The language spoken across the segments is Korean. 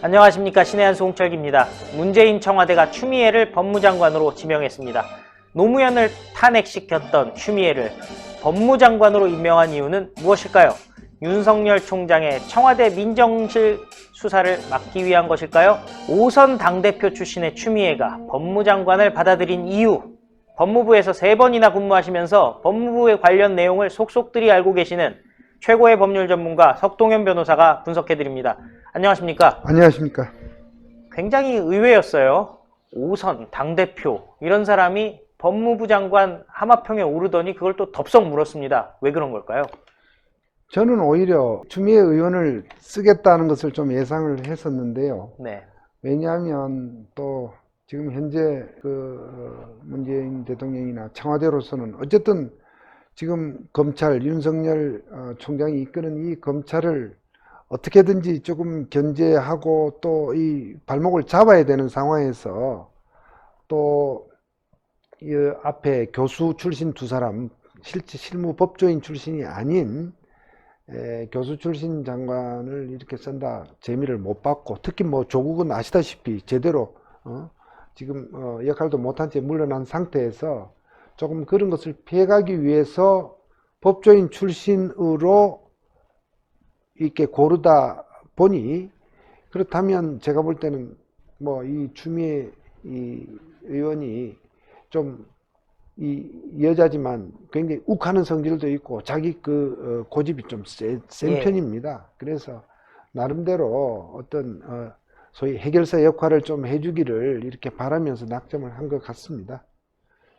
안녕하십니까. 신의 한수 홍철기입니다. 문재인 청와대가 추미애를 법무장관으로 지명했습니다. 노무현을 탄핵시켰던 추미애를 법무장관으로 임명한 이유는 무엇일까요? 윤석열 총장의 청와대 민정실 수사를 막기 위한 것일까요? 5선 당대표 출신의 추미애가 법무장관을 받아들인 이유, 법무부에서 3번이나 근무하시면서 법무부의 관련 내용을 속속들이 알고 계시는 최고의 법률 전문가 석동현 변호사가 분석해드립니다. 안녕하십니까? 안녕하십니까? 굉장히 의외였어요. 5선 당대표 이런 사람이 법무부 장관 하마평에 오르더니 그걸 또 덥석 물었습니다. 왜 그런 걸까요? 저는 오히려 추미애 의원을 쓰겠다는 것을 좀 예상을 했었는데요. 네. 왜냐하면 또 지금 현재 문재인 대통령이나 청와대로서는 어쨌든 지금 검찰 윤석열 총장이 이끄는 이 검찰을 어떻게든지 조금 견제하고 또 이 발목을 잡아야 되는 상황에서 또 이 앞에 교수 출신 2사람 실제 실무 법조인 출신이 아닌 교수 출신 장관을 이렇게 쓴다 재미를 못 봤고, 특히 뭐 조국은 아시다시피 제대로 지금 역할도 못한 채 물러난 상태에서 조금 그런 것을 피해가기 위해서 법조인 출신으로 이렇게 고르다 보니, 그렇다면 제가 볼 때는 뭐 이 추미애 이 의원이 좀 이 여자지만 굉장히 욱하는 성질도 있고 자기 고집이 좀 센 편입니다. 그래서 나름대로 어떤 소위 해결사 역할을 좀 해주기를 이렇게 바라면서 낙점을 한 것 같습니다.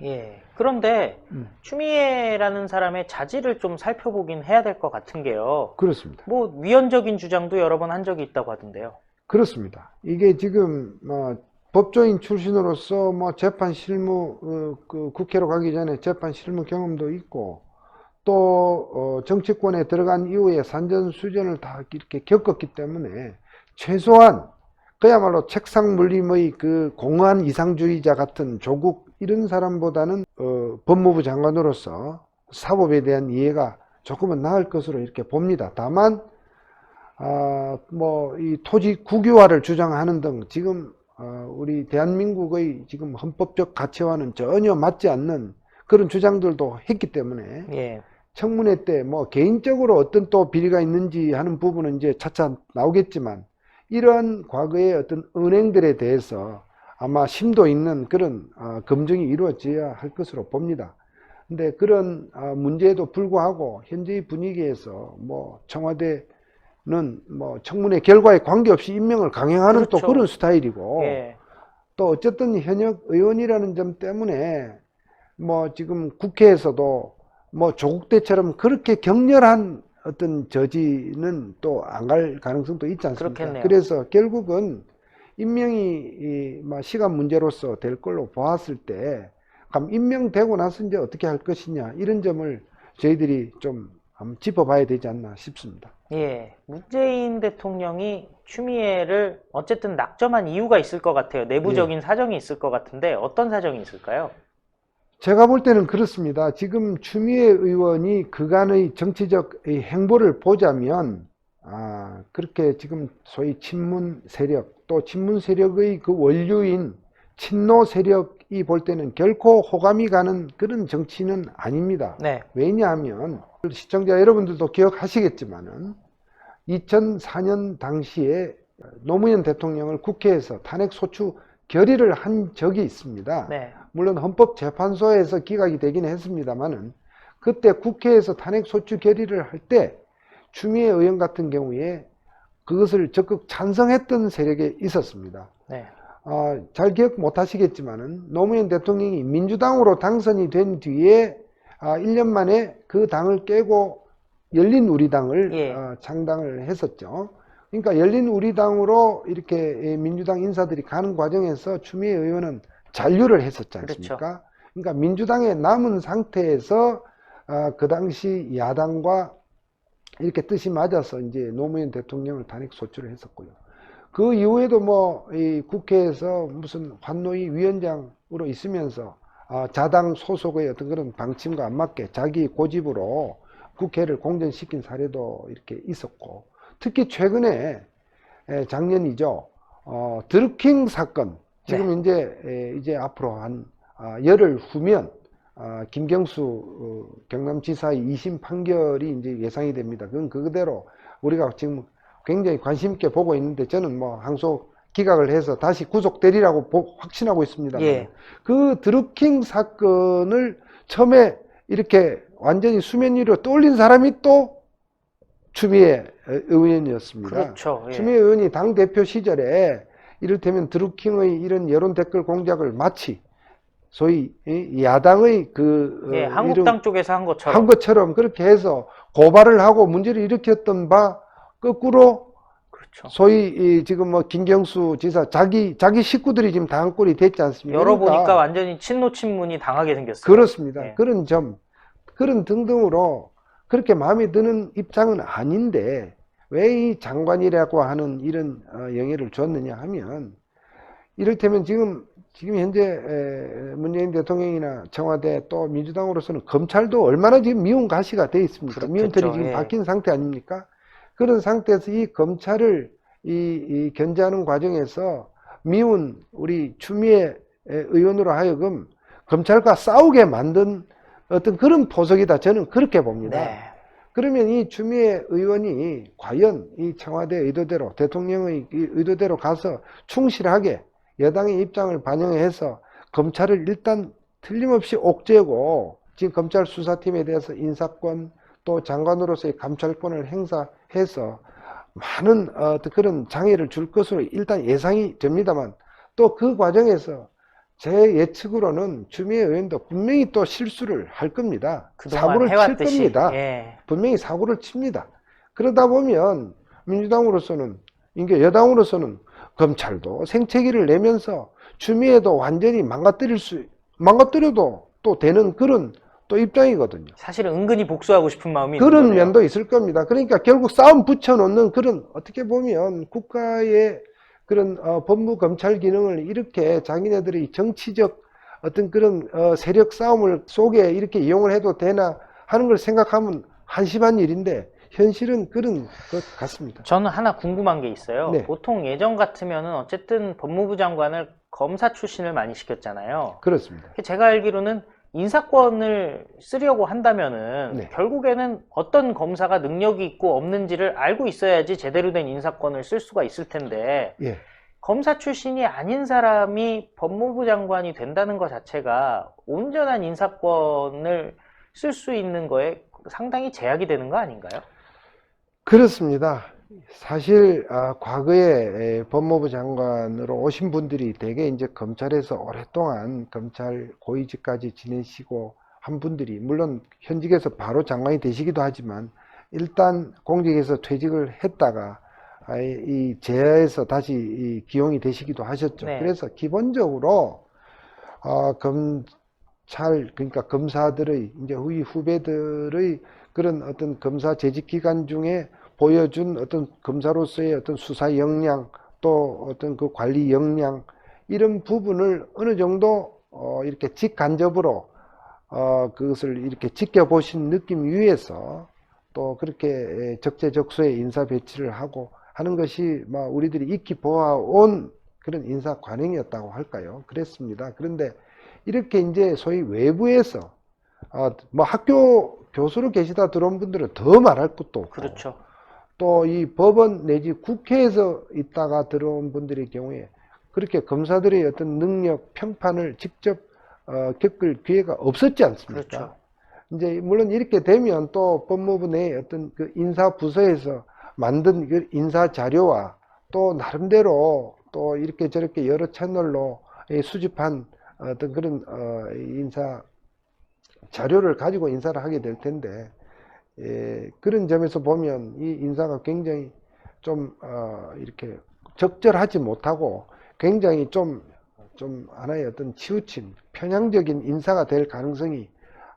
예. 그런데 추미애라는 사람의 자질을 좀 살펴보긴 해야 될 것 같은 게요. 그렇습니다. 뭐 위헌적인 주장도 여러 번 한 적이 있다고 하던데요. 그렇습니다. 이게 지금 법조인 출신으로서 뭐 재판 실무 국회로 가기 전에 재판 실무 경험도 있고, 또 정치권에 들어간 이후에 산전수전을 다 이렇게 겪었기 때문에 최소한 그야말로 책상 물림의 그 공안 이상주의자 같은 조국 이런 사람보다는 법무부 장관으로서 사법에 대한 이해가 조금은 나을 것으로 이렇게 봅니다. 다만 뭐 이 토지 국유화를 주장하는 등 지금 우리 대한민국의 지금 헌법적 가치와는 전혀 맞지 않는 그런 주장들도 했기 때문에, 예. 청문회 때 뭐 개인적으로 어떤 또 비리가 있는지 하는 부분은 이제 차차 나오겠지만, 이러한 과거의 어떤 은행들에 대해서 아마 심도 있는 그런 검증이 이루어져야 할 것으로 봅니다. 근데 그런 문제에도 불구하고 현재의 분위기에서 뭐 청와대는 뭐 청문회 결과에 관계없이 임명을 강행하는 그렇죠. 또 그런 스타일이고, 예. 또 어쨌든 현역 의원이라는 점 때문에 뭐 지금 국회에서도 뭐 조국 때처럼 그렇게 격렬한 어떤 저지는 또 안 갈 가능성도 있지 않습니까? 그렇겠네요. 그래서 결국은 임명이 시간 문제로서 될 걸로 보았을 때, 그럼 임명되고 나서 이제 어떻게 할 것이냐, 이런 점을 저희들이 좀 한번 짚어봐야 되지 않나 싶습니다. 예. 문재인 대통령이 추미애를 어쨌든 낙점한 이유가 있을 것 같아요. 내부적인 사정이 있을 것 같은데 어떤 사정이 있을까요? 제가 볼 때는 그렇습니다. 지금 추미애 의원이 그간의 정치적 행보를 보자면 그렇게 지금 소위 친문 세력, 또 친문 세력의 그 원류인 친노 세력이 볼 때는 결코 호감이 가는 그런 정치는 아닙니다. 네. 왜냐하면 시청자 여러분들도 기억하시겠지만은 2004년 당시에 노무현 대통령을 국회에서 탄핵 소추 결의를 한 적이 있습니다. 네. 물론 헌법재판소에서 기각이 되긴 했습니다만은, 그때 국회에서 탄핵 소추 결의를 할 때 추미애 의원 같은 경우에 그것을 적극 찬성했던 세력에 있었습니다. 네. 잘 기억 못 하시겠지만은 노무현 대통령이 민주당으로 당선이 된 뒤에 1년 만에 그 당을 깨고 열린우리당을 창당을 했었죠. 그러니까 열린우리당으로 이렇게 민주당 인사들이 가는 과정에서 추미애 의원은 잔류를 했었지 않습니까? 그렇죠. 그러니까 민주당에 남은 상태에서 그 당시 야당과 이렇게 뜻이 맞아서 이제 노무현 대통령을 탄핵 소추를 했었고요. 그 이후에도 뭐 이 국회에서 무슨 환노위 위원장으로 있으면서 자당 소속의 어떤 그런 방침과 안 맞게 자기 고집으로 국회를 공전시킨 사례도 이렇게 있었고, 특히 최근에 작년이죠. 드루킹 사건. 지금 이제 앞으로 한 열흘 후면 김경수 경남지사의 2심 판결이 이제 예상이 됩니다. 그건 그대로 우리가 지금 굉장히 관심 있게 보고 있는데 저는 뭐 항소 기각을 해서 다시 구속되리라고 확신하고 있습니다. 예. 그 드루킹 사건을 처음에 이렇게 완전히 수면 위로 떠올린 사람이 또 추미애 의원이었습니다. 그렇죠. 예. 추미애 의원이 당대표 시절에 이를테면 드루킹의 이런 여론 댓글 공작을 마치 소위 야당의 예, 한국당 쪽에서 한 것처럼. 한 것처럼 그렇게 해서 고발을 하고 문제를 일으켰던 바 거꾸로 그렇죠. 소위 지금 뭐 김경수 지사 자기 식구들이 지금 당한 꼴이 됐지 않습니까? 열어보니까 완전히 친노친문이 당하게 생겼어요. 그렇습니다. 예. 그런 점, 그런 등등으로 그렇게 마음에 드는 입장은 아닌데 왜 이 장관이라고 하는 이런 영예를 줬느냐 하면 이를테면 지금 현재 문재인 대통령이나 청와대 또 민주당으로서는 검찰도 얼마나 지금 미운 가시가 돼 있습니까? 그렇겠죠. 미운털이 지금 예. 박힌 상태 아닙니까? 그런 상태에서 이 검찰을 이 견제하는 과정에서 미운 우리 추미애 의원으로 하여금 검찰과 싸우게 만든 어떤 그런 포석이다. 저는 그렇게 봅니다. 네. 그러면 이 추미애 의원이 과연 이 청와대 의도대로 대통령의 의도대로 가서 충실하게 여당의 입장을 반영해서 검찰을 일단 틀림없이 옥죄고 지금 검찰 수사팀에 대해서 인사권 또 장관으로서의 감찰권을 행사해서 많은 그런 장애를 줄 것으로 일단 예상이 됩니다만 또 그 과정에서 제 예측으로는 추미애 의원도 분명히 또 실수를 할 겁니다. 사고를 칠 해왔듯이. 겁니다. 예. 분명히 사고를 칩니다. 그러다 보면 민주당으로서는 이게 여당으로서는 검찰도 생채기를 내면서 추미애도 완전히 망가뜨려도 또 되는 그런 또 입장이거든요. 사실은 은근히 복수하고 싶은 마음이 있는 그런 거네요. 면도 있을 겁니다. 그러니까 결국 싸움 붙여놓는 그런 어떻게 보면 국가의 그런 법무 검찰 기능을 이렇게 자기네들의 정치적 어떤 그런 세력 싸움을 속에 이렇게 이용을 해도 되나 하는 걸 생각하면 한심한 일인데 현실은 그런 것 같습니다. 저는 하나 궁금한 게 있어요. 네. 보통 예전 같으면은 어쨌든 법무부 장관을 검사 출신을 많이 시켰잖아요. 그렇습니다. 제가 알기로는 인사권을 쓰려고 한다면은 네. 결국에는 어떤 검사가 능력이 있고 없는지를 알고 있어야지 제대로 된 인사권을 쓸 수가 있을 텐데 예. 검사 출신이 아닌 사람이 법무부 장관이 된다는 것 자체가 온전한 인사권을 쓸 수 있는 거에 상당히 제약이 되는 거 아닌가요? 그렇습니다. 사실 과거에 법무부 장관으로 오신 분들이 대개 이제 검찰에서 오랫동안 검찰 고위직까지 지내시고 한 분들이 물론 현직에서 바로 장관이 되시기도 하지만 일단 공직에서 퇴직을 했다가 이 제야에서 다시 이 기용이 되시기도 하셨죠. 네. 그래서 기본적으로 검찰 그러니까 검사들의 이제 후배들의 그런 어떤 검사 재직 기간 중에 보여준 어떤 검사로서의 어떤 수사 역량 또 어떤 그 관리 역량 이런 부분을 어느 정도 이렇게 직간접으로 그것을 이렇게 지켜보신 느낌 위에서 또 그렇게 적재적소에 인사 배치를 하고 하는 것이 우리들이 익히 보아온 그런 인사 관행이었다고 할까요? 그랬습니다. 그런데 이렇게 이제 소위 외부에서 학교 교수로 계시다 들어온 분들은 더 말할 것도 없고 그렇죠. 또 이 법원 내지 국회에서 있다가 들어온 분들의 경우에 그렇게 검사들의 어떤 능력 평판을 직접 겪을 기회가 없었지 않습니까? 그렇죠. 이제 물론 이렇게 되면 또 법무부 내에 어떤 그 인사 부서에서 만든 그 인사 자료와 또 나름대로 또 이렇게 저렇게 여러 채널로 수집한 어떤 그런 인사 자료를 가지고 인사를 하게 될 텐데 그런 점에서 보면 이 인사가 굉장히 좀 이렇게 적절하지 못하고 굉장히 좀 하나의 어떤 치우친 편향적인 인사가 될 가능성이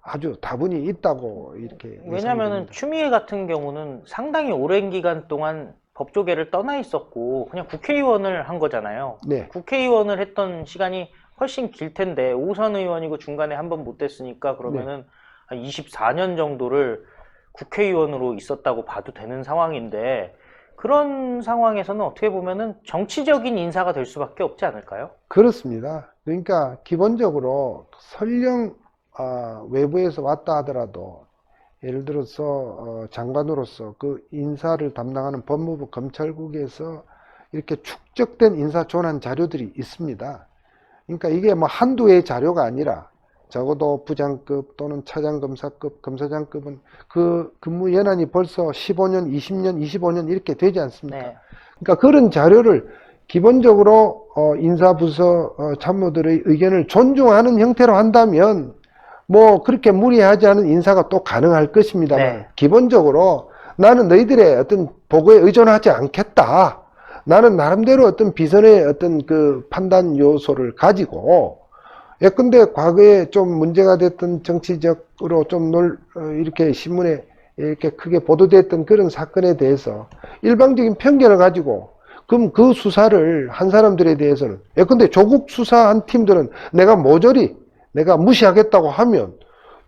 아주 다분히 있다고 이렇게 왜냐면은 추미애 같은 경우는 상당히 오랜 기간 동안 법조계를 떠나 있었고 그냥 국회의원을 한 거잖아요. 네. 국회의원을 했던 시간이 훨씬 길 텐데 오선 의원이고 중간에 한 번 못 됐으니까 그러면은 한 24년 정도를 국회의원으로 있었다고 봐도 되는 상황인데 그런 상황에서는 어떻게 보면은 정치적인 인사가 될 수밖에 없지 않을까요? 그렇습니다. 그러니까 기본적으로 설령 외부에서 왔다 하더라도 예를 들어서 장관으로서 그 인사를 담당하는 법무부 검찰국에서 이렇게 축적된 인사 존한 자료들이 있습니다. 그러니까 이게 뭐 한두 개의 자료가 아니라 적어도 부장급 또는 차장검사급, 검사장급은 그 근무 연한이 벌써 15년, 20년, 25년 이렇게 되지 않습니까? 네. 그러니까 그런 자료를 기본적으로 인사부서 참모들의 의견을 존중하는 형태로 한다면 뭐 그렇게 무리하지 않은 인사가 또 가능할 것입니다만 네. 기본적으로 나는 너희들의 어떤 보고에 의존하지 않겠다. 나는 나름대로 어떤 비선의 어떤 그 판단 요소를 가지고 예컨대 과거에 좀 문제가 됐던 정치적으로 좀 이렇게 신문에 이렇게 크게 보도됐던 그런 사건에 대해서 일방적인 편견을 가지고 그럼 그 수사를 한 사람들에 대해서는 예컨대 조국 수사한 팀들은 내가 모조리 내가 무시하겠다고 하면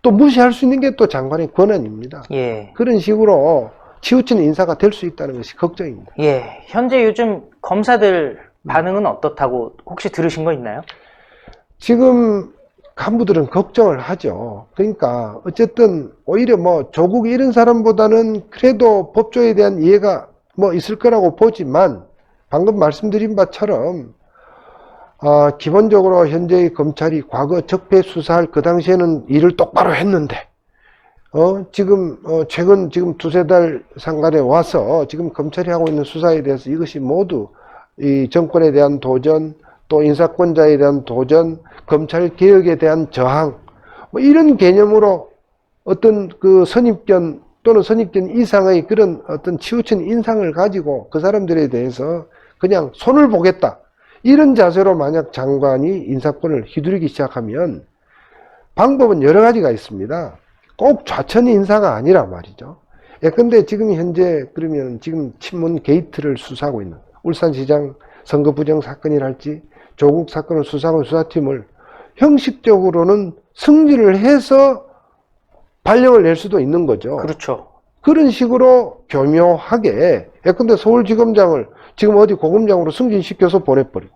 또 무시할 수 있는 게 또 장관의 권한입니다. 예. 그런 식으로 치우치는 인사가 될 수 있다는 것이 걱정입니다. 예. 현재 요즘 검사들 반응은 어떻다고 혹시 들으신 거 있나요? 지금 간부들은 걱정을 하죠. 그러니까 어쨌든 오히려 뭐 조국 이런 사람보다는 그래도 법조에 대한 이해가 뭐 있을 거라고 보지만 방금 말씀드린 바처럼 기본적으로 현재의 검찰이 과거 적폐 수사할 그 당시에는 일을 똑바로 했는데 지금 최근 지금 두세 달 상간에 와서 지금 검찰이 하고 있는 수사에 대해서 이것이 모두 이 정권에 대한 도전, 또 인사권자에 대한 도전, 검찰 개혁에 대한 저항, 뭐 이런 개념으로 어떤 그 선입견 또는 선입견 이상의 그런 어떤 치우친 인상을 가지고 그 사람들에 대해서 그냥 손을 보겠다. 이런 자세로 만약 장관이 인사권을 휘두르기 시작하면 방법은 여러 가지가 있습니다. 꼭 좌천 인사가 아니라 말이죠. 예컨대 지금 현재 그러면 지금 친문 게이트를 수사하고 있는 울산시장 선거 부정 사건이랄지 조국 사건을 수사하는 수사팀을 형식적으로는 승진을 해서 발령을 낼 수도 있는 거죠. 그렇죠. 그런 식으로 교묘하게 예컨대 서울지검장을 지금 어디 고검장으로 승진시켜서 보내버리고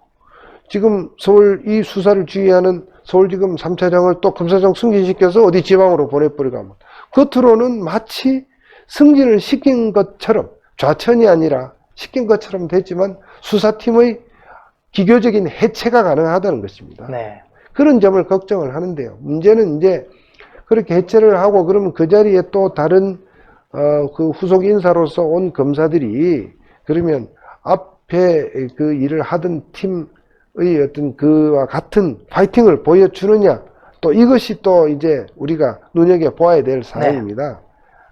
지금 서울 이 수사를 지휘하는 서울지검 3차장을 또 검사장 승진시켜서 어디 지방으로 보내버리고 하면 겉으로는 마치 승진을 시킨 것처럼 좌천이 아니라 시킨 것처럼 됐지만 수사팀의 기교적인 해체가 가능하다는 것입니다. 네. 그런 점을 걱정을 하는데요. 문제는 이제 그렇게 해체를 하고 그러면 그 자리에 또 다른 그 후속 인사로서 온 검사들이 그러면 앞에 그 일을 하던 팀의 어떤 그와 같은 파이팅을 보여주느냐 또 이것이 또 이제 우리가 눈여겨보아야 될 사항입니다.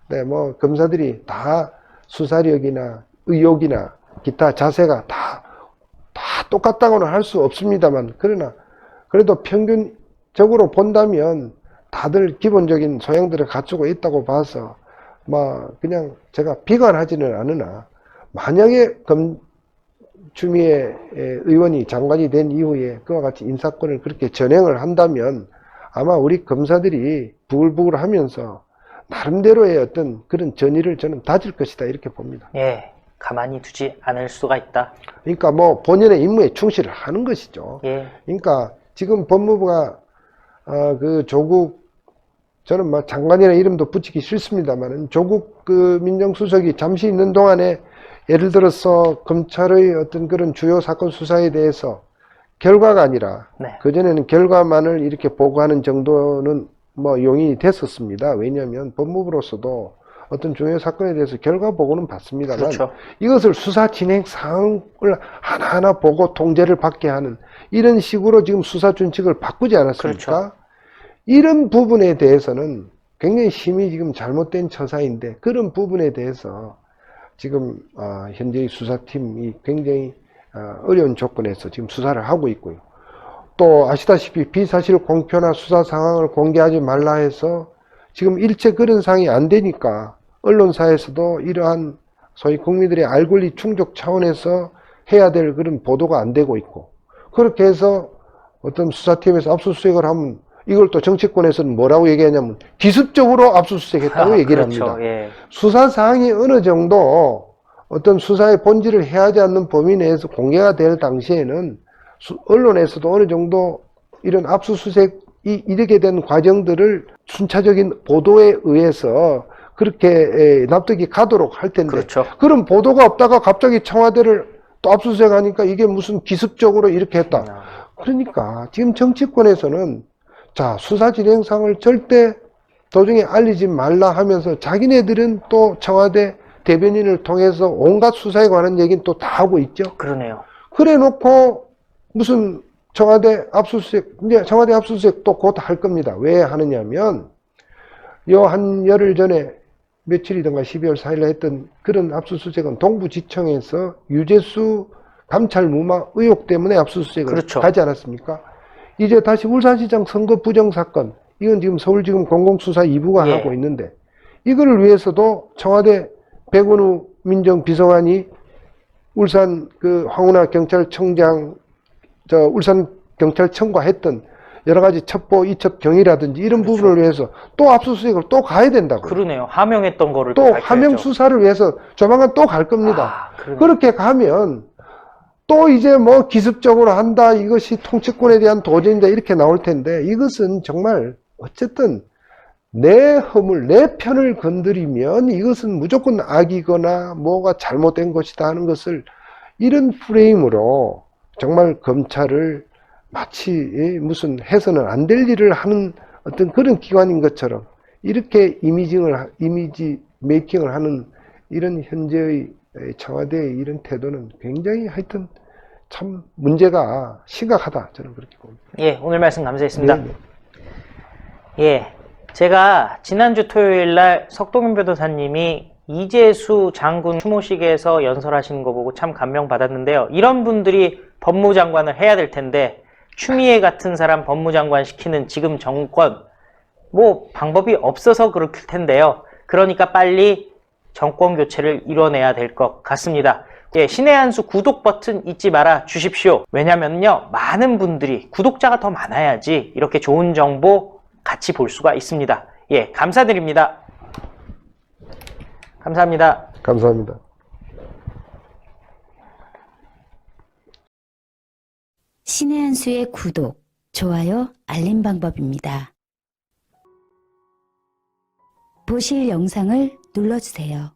네, 뭐 검사들이 다 수사력이나 의욕이나 기타 자세가 다 똑같다고는 할 수 없습니다만 그러나 그래도 평균적으로 본다면 다들 기본적인 소양들을 갖추고 있다고 봐서 뭐 그냥 제가 비관하지는 않으나 만약에 추미애 의원이 장관이 된 이후에 그와 같이 인사권을 그렇게 전행을 한다면 아마 우리 검사들이 부글부글 하면서 나름대로의 어떤 그런 전의를 저는 다질 것이다 이렇게 봅니다. 예. 가만히 두지 않을 수가 있다. 그러니까 뭐 본연의 임무에 충실을 하는 것이죠. 예. 그러니까 지금 법무부가 그 조국 저는 뭐 장관이라는 이름도 붙이기 싫습니다만은 조국 그 민정수석이 잠시 있는 동안에 예를 들어서 검찰의 어떤 그런 주요 사건 수사에 대해서 결과가 아니라 네. 그전에는 결과만을 이렇게 보고하는 정도는 뭐 용인이 됐었습니다. 왜냐하면 법무부로서도 어떤 중요 사건에 대해서 결과 보고는 받습니다만 그렇죠. 이것을 수사 진행 사항을 하나하나 보고 통제를 받게 하는 이런 식으로 지금 수사 준칙을 바꾸지 않았습니까? 그렇죠. 이런 부분에 대해서는 굉장히 심히 지금 잘못된 처사인데 그런 부분에 대해서 지금 현재의 수사팀이 굉장히 어려운 조건에서 지금 수사를 하고 있고요. 또 아시다시피 비사실 공표나 수사 상황을 공개하지 말라 해서 지금 일체 그런 상황이 안 되니까 언론사에서도 이러한 소위 국민들의 알 권리 충족 차원에서 해야 될 그런 보도가 안 되고 있고 그렇게 해서 어떤 수사팀에서 압수수색을 하면 이걸 또 정치권에서는 뭐라고 얘기하냐면 기습적으로 압수수색했다고 얘기를 그렇죠. 합니다. 예. 수사 사항이 어느 정도 어떤 수사의 본질을 해하지 않는 범위 내에서 공개가 될 당시에는 언론에서도 어느 정도 이런 압수수색이 이르게 된 과정들을 순차적인 보도에 의해서 그렇게 납득이 가도록 할 텐데, 그렇죠. 그런 보도가 없다가 갑자기 청와대를 또 압수수색하니까 이게 무슨 기습적으로 이렇게 했다. 그러니까 지금 정치권에서는 자, 수사 진행상을 절대 도중에 알리지 말라 하면서 자기네들은 또 청와대 대변인을 통해서 온갖 수사에 관한 얘기는 또 다 하고 있죠. 그러네요. 그래 놓고 무슨 청와대 압수수색, 이제 청와대 압수수색 또 곧 할 겁니다. 왜 하느냐면 요 한 열흘 전에 며칠이던가 12월 4일에 했던 그런 압수수색은 동부지청에서 유재수 감찰 무마 의혹 때문에 압수수색을 그렇죠. 하지 않았습니까? 이제 다시 울산시장 선거 부정 사건, 이건 지금 서울지검 공공수사 2부가 예. 하고 있는데, 이거를 위해서도 청와대 백운우 민정비서관이 울산 그 황운하 경찰청장, 울산 경찰청과 했던 여러 가지 첩보, 이첩 경위라든지 이런 그렇죠. 부분을 위해서 또 압수수색을 또 가야 된다고요. 그러네요. 하명했던 거를 또 밝혀야죠. 하명 수사를 위해서 조만간 또 갈 겁니다. 그러네요. 그렇게 가면 또 이제 뭐 기습적으로 한다, 이것이 통치권에 대한 도전이다, 이렇게 나올 텐데, 이것은 정말 어쨌든 내 허물, 내 편을 건드리면 이것은 무조건 악이거나 뭐가 잘못된 것이다 하는 것을 이런 프레임으로 정말 검찰을 마치 무슨 해서는 안 될 일을 하는 어떤 그런 기관인 것처럼 이렇게 이미지 메이킹을 하는 이런 현재의 청와대의 이런 태도는 굉장히 하여튼 참 문제가 심각하다, 저는 그렇게 봅니다. 예, 오늘 말씀 감사했습니다. 네, 네. 예, 제가 지난주 토요일 날 석동윤 변호사님이 이재수 장군 추모식에서 연설하시는 거 보고 참 감명받았는데요. 이런 분들이 법무장관을 해야 될 텐데 추미애 같은 사람 법무장관 시키는 지금 정권 뭐 방법이 없어서 그럴 텐데요. 그러니까 빨리 정권 교체를 이뤄내야 될 것 같습니다. 예, 신의 한수 구독 버튼 잊지 말아 주십시오. 왜냐면요, 많은 분들이 구독자가 더 많아야지 이렇게 좋은 정보 같이 볼 수가 있습니다. 예, 감사드립니다. 감사합니다. 감사합니다. 신의 한수의 구독, 좋아요, 알림 방법입니다. 보실 영상을 눌러주세요.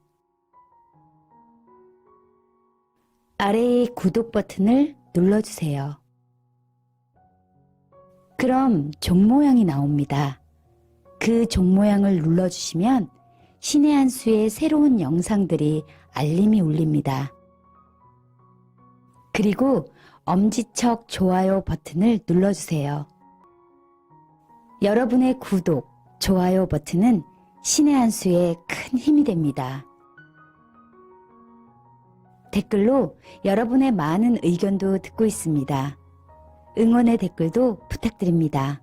아래의 구독 버튼을 눌러주세요. 그럼 종 모양이 나옵니다. 그 종 모양을 눌러주시면 신의 한수의 새로운 영상들이 알림이 울립니다. 그리고 엄지척 좋아요 버튼을 눌러주세요. 여러분의 구독, 좋아요 버튼은 신의 한수에 큰 힘이 됩니다. 댓글로 여러분의 많은 의견도 듣고 있습니다. 응원의 댓글도 부탁드립니다.